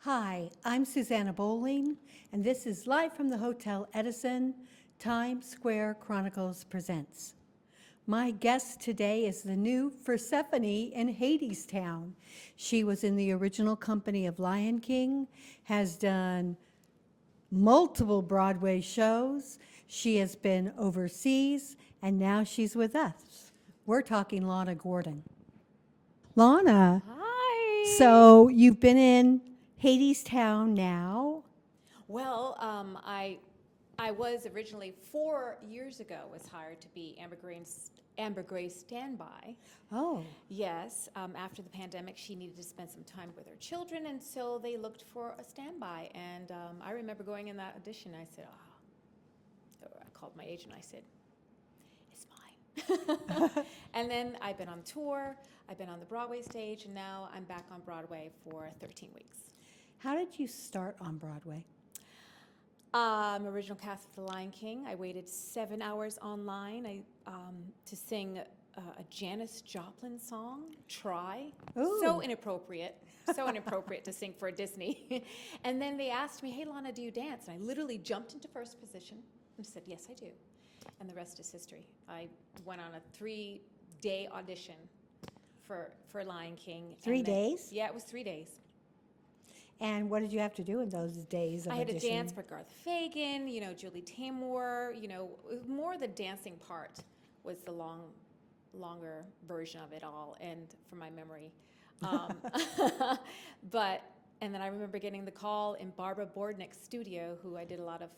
Hi, I'm Susanna Bowling, and this is live from the Hotel Edison. Times Square Chronicles presents. My guest today is the new Persephone in Hadestown. She was in the original company of Lion King, has done multiple Broadway shows. She has been overseas, and now she's with us. We're talking Lana Gordon. Lana, Hi. so you've been in Hadestown now. Well, I was originally 4 years ago was hired to be Amber Gray's standby. Oh, Yes, after the pandemic, she needed to spend some time with her children, and so they looked for a standby. And I remember going in that audition. I said, I called my agent. I said, it's mine. And then I've been on tour. I've been on the Broadway stage, and now I'm back on Broadway for 13 weeks. how did you start on Broadway? Original cast of The Lion King. I waited 7 hours online to sing a Janis Joplin song, Try. Ooh. So inappropriate to sing for a Disney. And then they asked me, hey, Lana, do you dance? And I literally jumped into first position and said, yes, I do. And the rest is history. I went on a 3-day audition for Lion King. 3 days? Yeah, it was 3 days. And what did you have to do in those days of I had to auditioning? dance for Garth Fagan, Julie Taymor, more the dancing part was the longer version of it all, and from my memory. And then I remember getting the call in Barbara Bordnick's studio, who I did a lot of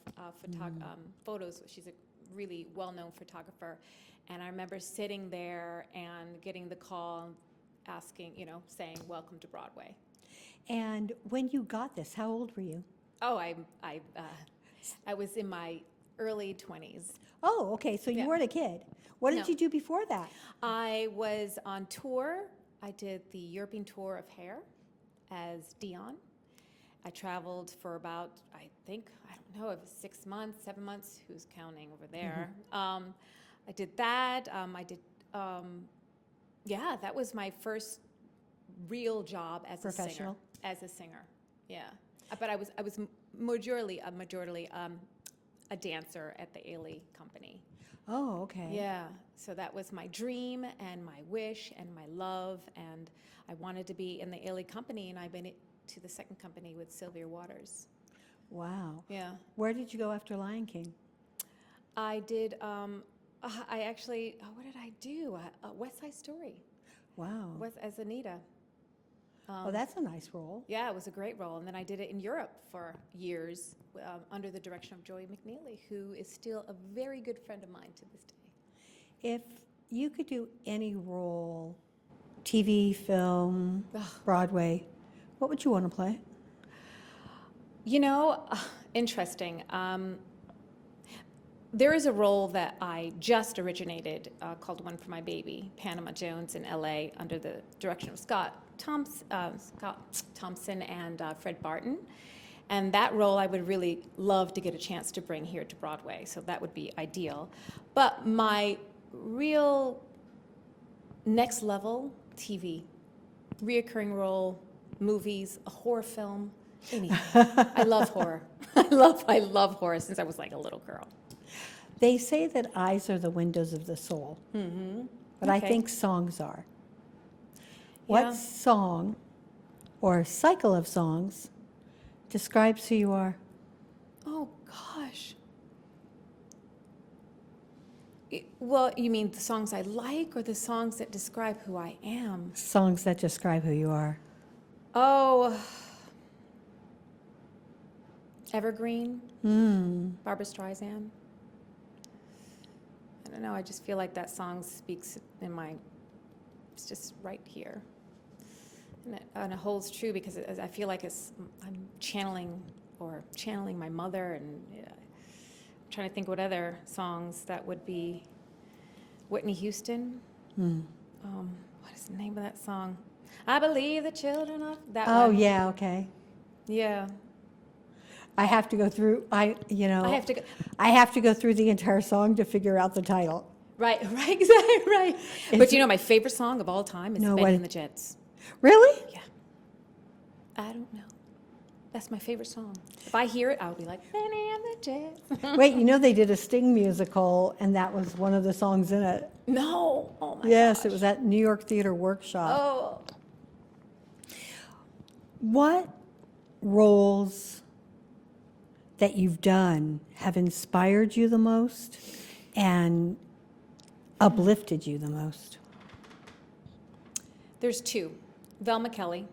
photos. She's a really well-known photographer. And I remember sitting there and getting the call asking, saying, welcome to Broadway. And when you got this, how old were you? Oh, I was in my early 20s. Oh, okay, so you Yeah. weren't a kid. What did No. you do before that? I was on tour. I did the European tour of Hair as Dion. I traveled for about, I don't know, it was 6 months, 7 months. Who's counting over there? I did that. That was my first real job as Professional? a singer. Yeah, but I was majorly a dancer at the Ailey Company. Oh, okay. Yeah, so that was my dream and my wish and my love, and I wanted to be in the Ailey Company, and I've been to the second company with Sylvia Waters. Wow. Yeah, Where did you go after Lion King? I did. I actually, what did I do? West Side Story. Wow. As Anita. Well, that's a nice role. Yeah, it was a great role. And then I did it in Europe for years under the direction of Joey McNeely, who is still a very good friend of mine to this day. If you could do any role, TV, film, Broadway, what would you want to play? Interesting. There is a role that I just originated called One for My Baby, Panama Jones in LA, under the direction of Scott Thompson and Fred Barton. And that role I would really love to get a chance to bring here to Broadway, so that would be ideal. But my real next level, TV, reoccurring role, movies, a horror film, anything. I love horror. I love horror since I was like a little girl. They say that eyes are the windows of the soul, but I Okay. think songs are. Yeah. What song or cycle of songs describes who you are? Oh, gosh. Well, you mean the songs I like or the songs that describe who I am? Songs that describe who you are. Oh, Evergreen, Hmm. Barbra Streisand. I don't know, I just feel like that song speaks it's just right here. And it holds true because I feel like I'm channeling my mother, and I'm trying to think what other songs that would be. Whitney Houston. What is the name of that song? I believe the children of that Oh, one. yeah, okay. Yeah. I have to go through, I have to go. I have to go through the entire song to figure out the title. Right, exactly, right. But my favorite song of all time is No, Benny what- and the Jets. Really? Yeah. I don't know. That's my favorite song. If I hear it, I'll be like, Benny and the Jets. Wait, you know they did a Sting musical, and that was one of the songs in it. No. Oh my Yes, gosh. it was at New York Theater Workshop. Oh. What roles that you've done have inspired you the most and uplifted you the most? There's two. Velma Kelly,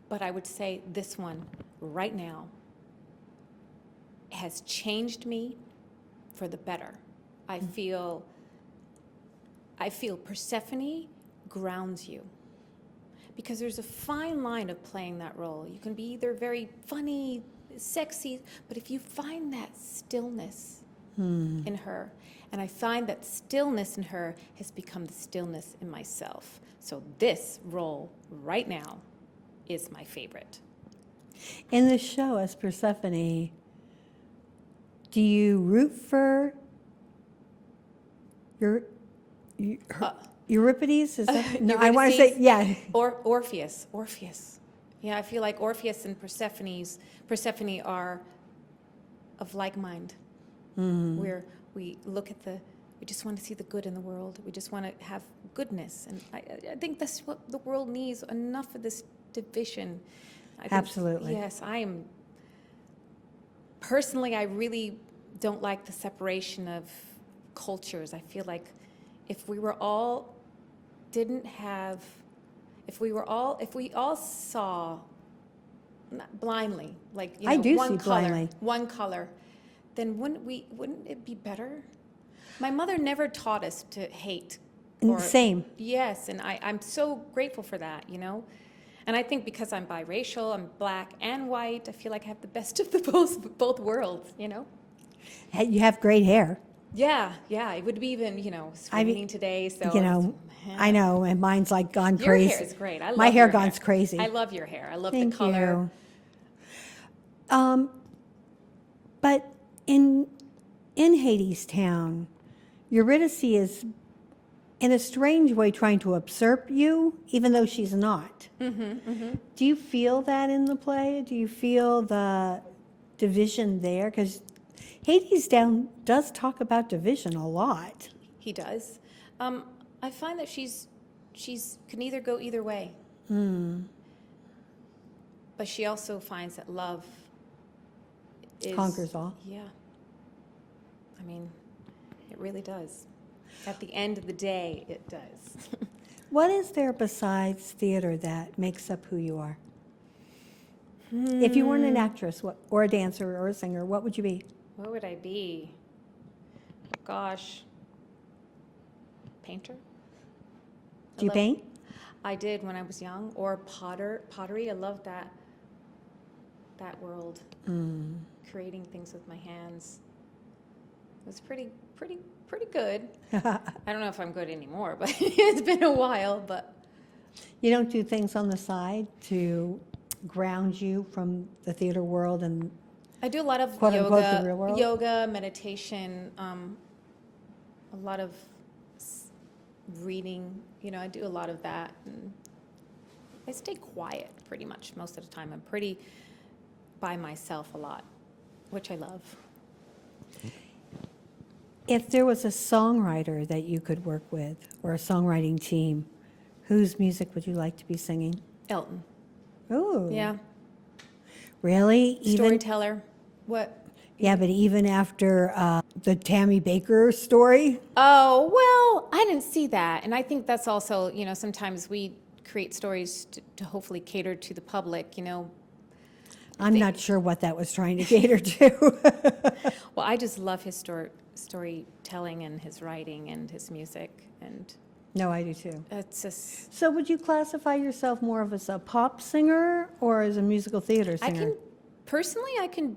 but I would say this one right now has changed me for the better. I feel Persephone grounds you, because there's a fine line of playing that role. You can be either very funny, sexy, but if you find that stillness in her, and I find that stillness in her has become the stillness in myself. So this role right now is my favorite. In the show as Persephone, do you root for Euripides? Is that, no, I want to say, yeah. Or Orpheus. Yeah, I feel like Orpheus and Persephone are of like mind. Where we look at we just want to see the good in the world. We just want to have goodness. And I think that's what the world needs, enough of this division. Absolutely. Yes, I really don't like the separation of cultures. I feel like if we all saw not blindly, like, I do one see color, blindly. one color, then wouldn't it be better? My mother never taught us to hate. Same. Yes, and I'm so grateful for that, And I think because I'm biracial, I'm black and white, I feel like I have the best of both worlds, Hey, you have great hair. Yeah, it would be even, it's raining today, so. I know, and mine's like gone Your crazy. hair is great. I love My hair your gone's crazy. I love your hair. I love Thank the color. you. But in Hadestown, Eurydice is, in a strange way, trying to usurp you, even though she's not. Do you feel that in the play? Do you feel the division there? Because Hadestown does talk about division a lot. He does. I find that she's can either go either way. But she also finds that love Conquers all. Yeah. I mean, it really does. At the end of the day, it does. What is there besides theater that makes up who you are? If you weren't an actress or a dancer or a singer, what would you be? What would I be? Gosh. Painter? Do you paint? I did when I was young. Or pottery. I love that world. Creating things with my hands. It was pretty good. I don't know if I'm good anymore, but it's been a while. But You don't do things on the side to ground you from the theater world and I do a lot of quote unquote the real world? yoga, meditation, a lot of reading. I do a lot of that, and I stay quiet pretty much most of the time. I'm pretty by myself a lot, which I love. If there was a songwriter that you could work with or a songwriting team, whose music would you like to be singing? Elton. Oh. Yeah. Really? Storyteller. What? Yeah, but even after the Tammy Baker story? Oh, well, I didn't see that. And I think that's also, sometimes we create stories to hopefully cater to the public, I'm not sure what that was trying to cater to. Well, I just love his storytelling and his writing and his music. And No, I do too. it's just, So would you classify yourself more of as a pop singer or as a musical theater singer? I can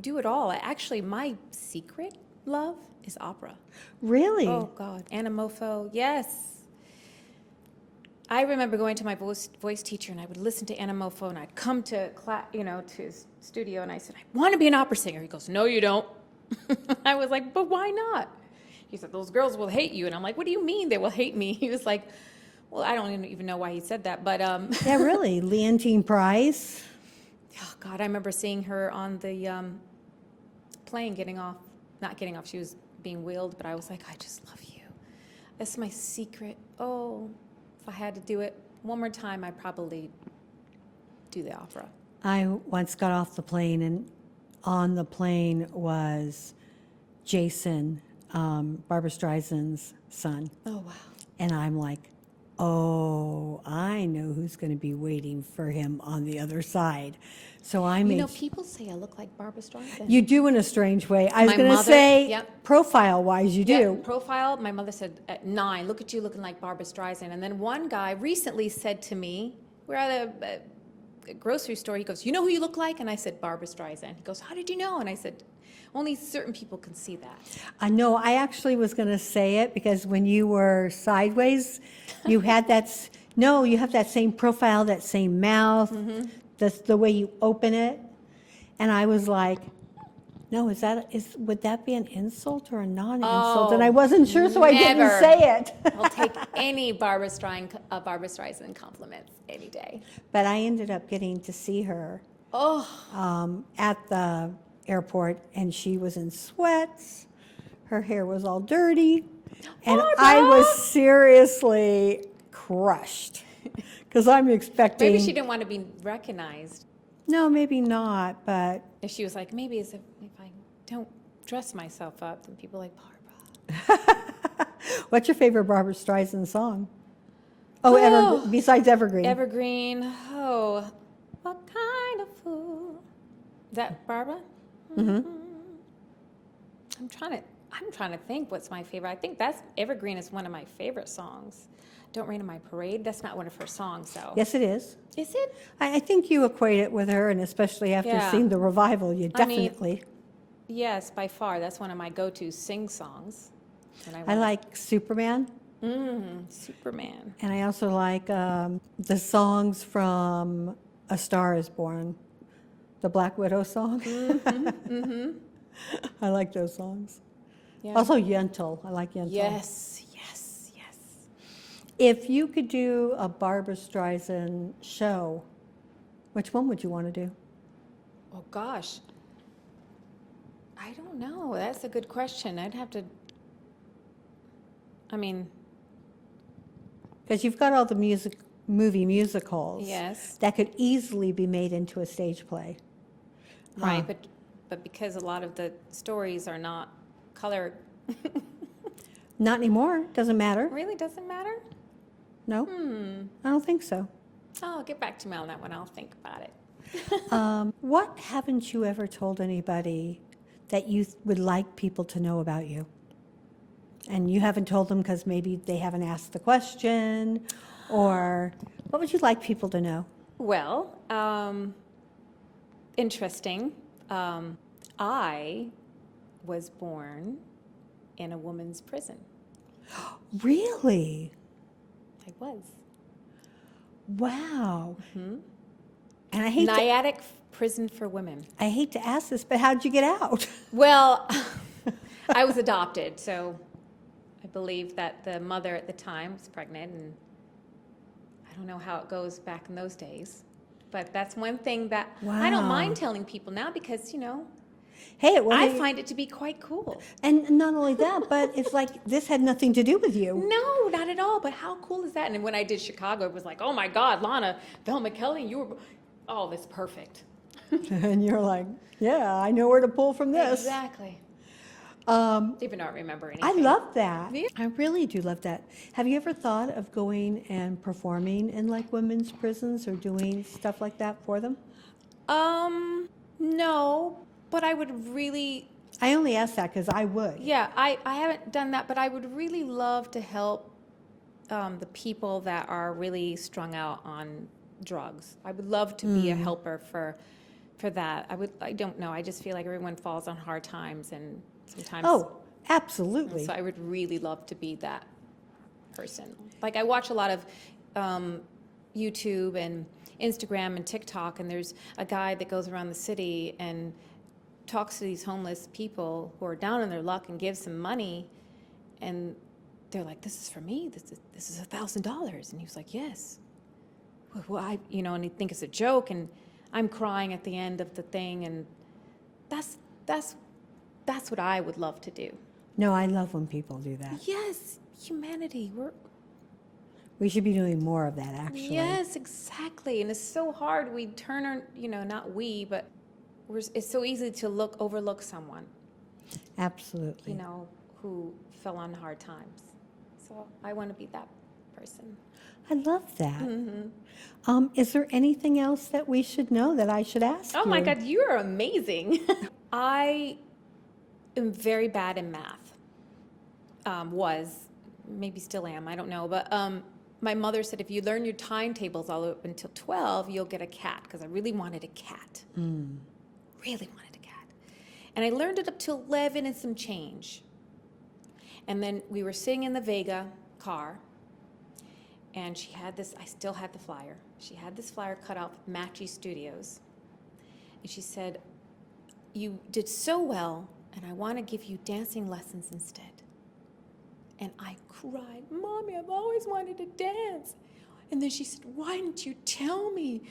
do it all. Actually, my secret love is opera. Really? Oh, God. Anamorpho, yes. I remember going to my voice teacher, and I would listen to Anamorpho, and I'd come to to his studio, and I said, I want to be an opera singer. He goes, no, you don't. I was like, but why not? He said, those girls will hate you. And I'm like, what do you mean they will hate me? He was like, well, I don't even know why he said that, but... Yeah, really. Leontine Price. Oh God, I remember seeing her on the plane not getting off. She was being wheeled, but I was like, I just love you. That's my secret. Oh, if I had to do it one more time, I'd probably do the opera. I once got off the plane, and on the plane was Jason, Barbara Streisand's son. Oh, wow. And I'm like, oh, I know who's going to be waiting for him on the other side. So I made. People say I look like Barbara Streisand. You do in a strange way. I was My going to mother- say, yep. profile-wise, you Yeah, do. profile, my mother said at 9, look at you looking like Barbara Streisand. And then one guy recently said to me, we're at a grocery store, he goes, you know who you look like? And I said, Barbara Streisand. He goes, how did you know? And I said, only certain people can see that. I know, I actually was going to say it because when you were sideways, you had that, you have that same profile, that same mouth, the way you open it. And I was like, no, would that be an insult or a non-insult? And I wasn't sure, so I didn't never. say it. I'll take any Barbara Streisand compliments any day. But I ended up getting to see her at the airport, and she was in sweats. Her hair was all dirty. And I was seriously crushed because I'm expecting. Maybe she didn't want to be recognized. No, maybe not, but. If she was like, maybe if I don't dress myself up, then people are like, Barbara. What's your favorite Barbara Streisand song? Besides Evergreen. Evergreen. Oh, what kind of fool? Is that Barbara? Mm-hmm. I'm trying to think what's my favorite. I think that's Evergreen is one of my favorite songs. Don't Rain on My Parade. That's not one of her songs, though. Yes, it is. Is it? I think you equate it with her, and especially after Yeah. seeing the revival, you definitely. Yes, by far. That's one of my go-to sing songs. And I like Superman, Superman. and I also like the songs from A Star Is Born, the Black Widow song. I like those songs. Yeah. Also Yentl. I like Yentl. Yes. If you could do a Barbara Streisand show, which one would you want to do? Oh, gosh. I don't know. That's a good question. I'd have to, Because you've got all the movie musicals. Yes. That could easily be made into a stage play. Right, but because a lot of the stories are not color, Not anymore. Doesn't matter. really doesn't matter? No? I don't think so. Oh, get back to me on that one. I'll think about it. What haven't you ever told anybody that you would like people to know about you? And you haven't told them because maybe they haven't asked the question, or what would you like people to know? Well, interesting. I was born in a woman's prison. Really? I was. Wow. And I hate Nyack prison for women. I hate to ask this, but how'd you get out? Well, I was adopted, so I believe that the mother at the time was pregnant, and I don't know how it goes back in those days. But that's one thing that I don't Wow. mind telling people now because, Hey, I find it to be quite cool. and not only that, but it's like this had nothing to do with you. No, not at all. But how cool is that? And when I did Chicago, it was like, oh my God, Lana, Velma Kelly, that's perfect. And you're like, yeah, I know where to pull from this. Exactly. Even though I don't remember anything. I love that. Yeah. I really do love that. Have you ever thought of going and performing in like women's prisons or doing stuff like that for them? No, but I would really, I only ask that because I would. yeah, I haven't done that, but I would really love to help the people that are really strung out on drugs. I would love to be a helper for that. I don't know, I just feel like everyone falls on hard times and sometimes. Oh, absolutely. So I would really love to be that person. Like I watch a lot of YouTube and Instagram and TikTok, and there's a guy that goes around the city and talks to these homeless people who are down on their luck and gives them money, and they're like, "This is for me. This is $1,000," and he was like, "Yes." Well, and they think it's a joke, and I'm crying at the end of the thing, and that's what I would love to do. No, I love when people do that. Yes, humanity. We should be doing more of that, actually. Yes, exactly. And it's so hard. We turn our, not we, but it's so easy to overlook someone, Absolutely. who fell on hard times. So I want to be that person. I love that. Mm-hmm. Is there anything else that we should know that I should ask you? Oh my God, you are amazing. I am very bad in math. Maybe still am, I don't know. But my mother said if you learn your timetables all up until 12, you'll get a cat, because I really wanted a cat. Really wanted a cat. And I learned it up to 11 and some change. And then we were sitting in the Vega car, and she had this, I still had the flyer. She had this flyer cut out from Matchy Studios. And she said, you did so well, and I want to give you dancing lessons instead. And I cried, Mommy, I've always wanted to dance. And then she said, why didn't you tell me?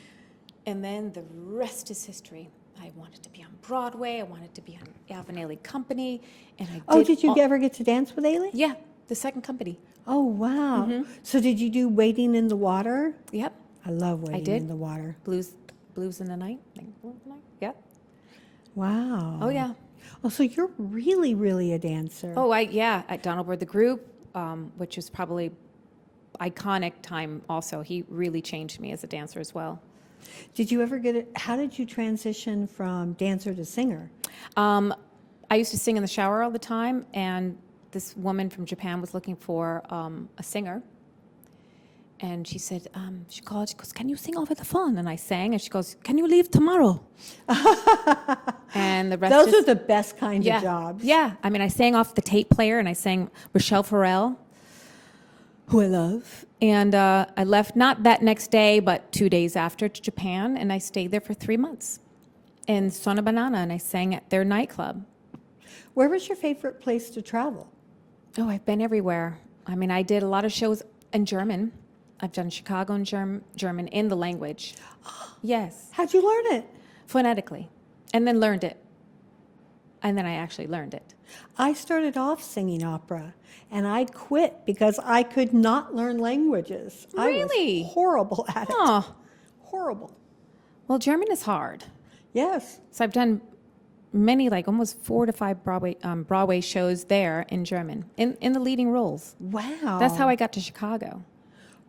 And then the rest is history. I wanted to be on Broadway. I wanted to be on Alvin Ailey Company. And I did. Oh, did you ever get to dance with Ailey? Yeah, the second company. Oh, wow. Mm-hmm. So did you do Wading in the Water? Yep. I love Wading did. in the Water. Blues in the night. Yep. Wow. Oh, yeah. Oh, so you're really, really a dancer. Oh, at Donald Byrd, the group, which is probably iconic time also. He really changed me as a dancer as well. Did you ever get it? How did you transition from dancer to singer? I used to sing in the shower all the time, and this woman from Japan was looking for a singer. And she said, she called, she goes, can you sing over the phone? And I sang, and she goes, can you leave tomorrow? And the rest Those are the best kind of jobs. Yeah, I mean, I sang off the tape player, and I sang Rochelle Farrell, who I love. And I left not that next day, but 2 days after, to Japan, and I stayed there for 3 months in Sona Banana, and I sang at their nightclub. Where was your favorite place to travel? Oh, I've been everywhere. I mean, I did a lot of shows in German. I've done Chicago in German in the language. Yes. How'd you learn it? Phonetically. And then learned it. And then I actually learned it. I started off singing opera, and I quit because I could not learn languages. Really? I was horrible at it. Oh. Horrible. Well, German is hard. Yes. So I've done many, like almost 4 to 5 Broadway shows there in German, in the leading roles. Wow. That's how I got to Chicago.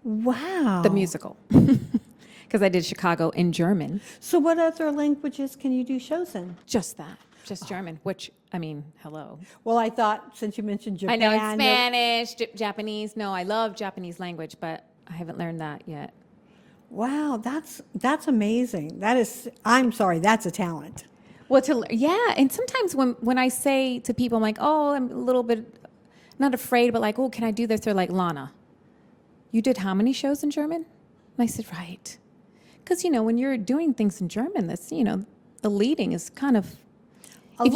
Wow. The musical. Because I did Chicago in German. So what other languages can you do shows in? Just that. Just German, which, I mean, hello. Well, I thought since you mentioned Japan. I know, it's Spanish, Japanese. No, I love Japanese language, but I haven't learned that yet. Wow, that's amazing. I'm sorry, that's a talent. Well, and sometimes when I say to people, I'm like, oh, I'm a little bit, not afraid, but like, oh, can I do this? They're like, Lana, you did how many shows in German? And I said, right. Because, when you're doing things in German, that's, the leading is kind of, if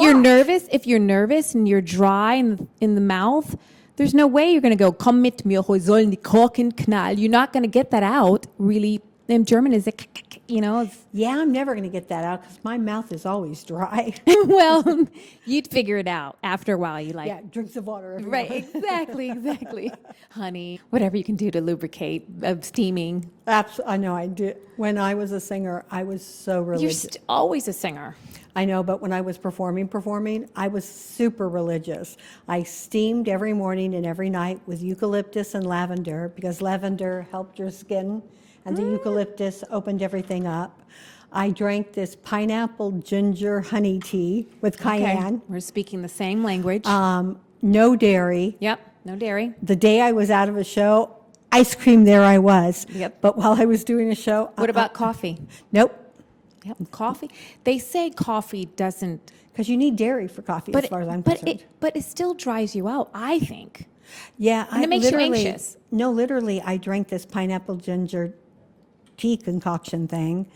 you're nervous and you're dry in the mouth, there's no way you're going to go, komm mit mir, heute sollen die Korken knallen. You're not going to get that out, really. In German, is it, Yeah, I'm never going to get that out because my mouth is always dry. Well, you'd figure it out after a while. Drinks of water. Right, exactly. Honey, whatever you can do to lubricate, steaming. Absolutely, I know. I did. When I was a singer, I was so religious. You're always a singer. I know, but when I was performing, I was super religious. I steamed every morning and every night with eucalyptus and lavender because lavender helped your skin, and the eucalyptus opened everything up. I drank this pineapple ginger honey tea with cayenne. Okay. We're speaking the same language. No dairy. Yep, no dairy. The day I was out of a show, ice cream, there I was. Yep. But while I was doing a show. What about coffee? Nope. Yep, coffee. They say coffee doesn't. Because you need dairy for coffee, as far as I'm concerned. But it still dries you out, I think. Yeah. And it makes you anxious. No, literally, I drank this pineapple ginger tea concoction thing.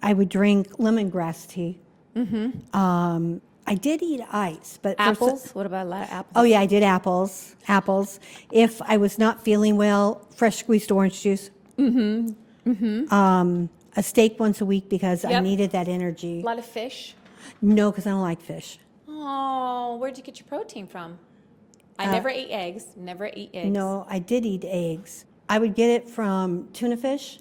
I would drink lemongrass tea. Mm-hmm. I did eat ice, but apples. What about a lot of apples? Oh yeah, I did apples. If I was not feeling well, fresh squeezed orange juice. Mm-hmm. Mm-hmm. a steak once a week because I Yep. needed that A energy. lot of fish. No, because I don't like fish. Oh, where'd you get your protein from? I never ate eggs. Never ate eggs. No, I did eat eggs. I would get it from tuna fish.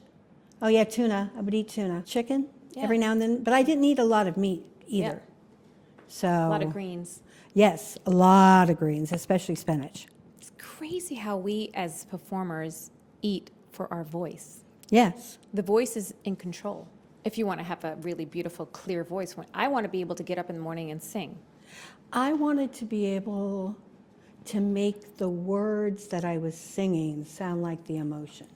Oh yeah, tuna. I would eat tuna. Chicken every Yeah. now and then, but I didn't eat a lot of meat either. So A lot of greens. yes, a lot of greens, especially spinach. It's crazy how we as performers eat for our voice. Yes. The voice is in control. If you want to have a really beautiful, clear voice, I want to be able to get up in the morning and sing. I wanted to be able to make the words that I was singing sound like the emotion.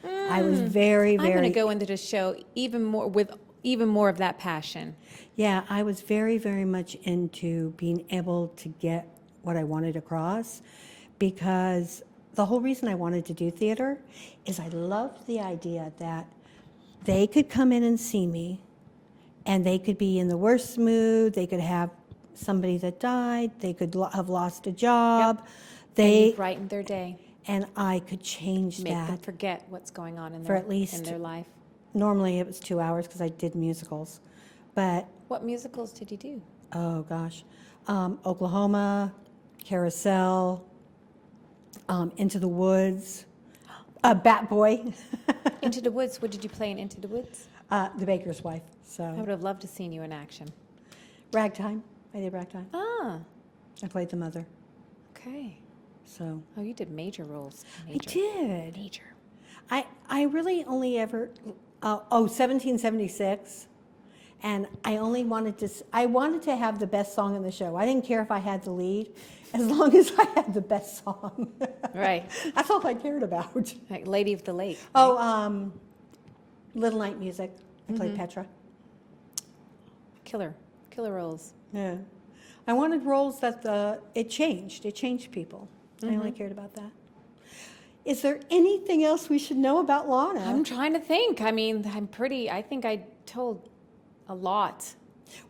I was very, I'm going very, to go into the show even more with even more of that passion. yeah, I was very, very much into being able to get what I wanted across, because the whole reason I wanted to do theater is I loved the idea that they could come in and see me, and they could be in the worst mood, they could have somebody that died, they could have lost a job, And they, you brightened their day. and I could change Make them that. forget what's going on in For their, at least- in their life. Normally it was 2 hours because I did musicals, but What musicals did you do? oh gosh, Oklahoma, Carousel, Into the Woods, Bat Boy, Into the Woods. What did you play in Into the Woods? The Baker's Wife. I So would have loved to seen you in action. Ragtime, I did Ragtime. Ah, I played the mother. okay. So Oh, you did major roles. I Major. did. Major. I really only ever 1776, and I only wanted to I wanted to have the best song in the show. I didn't care if I had the lead, as long as I had the best song. Right. That's all I cared about. Like Lady of the Lake. Oh, Little Night Music. I played Petra. Killer. Killer roles. Yeah, I wanted roles that it changed. It changed people. I only cared about that. Is there anything else we should know about Lana? I'm trying to think. I mean, I think I told a lot.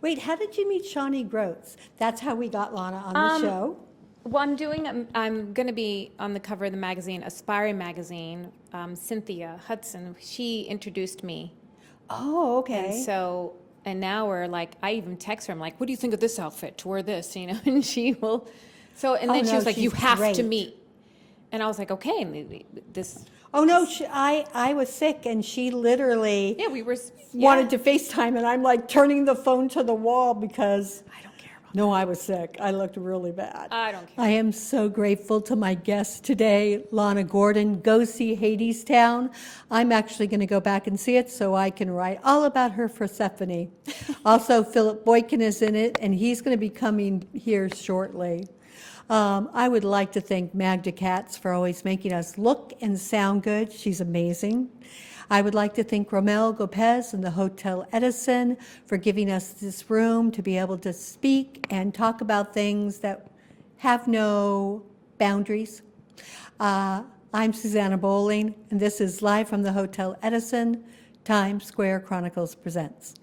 Wait, how did you meet Shawnee Groats? That's how we got Lana on the show. Well, I'm going to be on the cover of the magazine, Aspiring magazine. Cynthia Hudson, she introduced me. Oh, okay. And now we're like, I even text her. I'm like, what do you think of this outfit to wear this? You know, and she will. So, and Oh, then she no, was like, you she's have to great. meet. And I was like, okay, this. Oh no, I was sick, and she literally Yeah, we were. wanted to FaceTime, and I'm like turning the phone to the wall because I don't care about. no, I was sick. I looked really bad. I don't care. I am so grateful to my guest today, Lana Gordon. Go see Hadestown. I'm actually going to go back and see it so I can write all about her Persephone. Also, Philip Boykin is in it, and he's going to be coming here shortly. I would like to thank Magda Katz for always making us look and sound good. She's amazing. I would like to thank Romel Gopez and the Hotel Edison for giving us this room to be able to speak and talk about things that have no boundaries. I'm Susanna Bowling, and this is live from the Hotel Edison, Times Square Chronicles presents.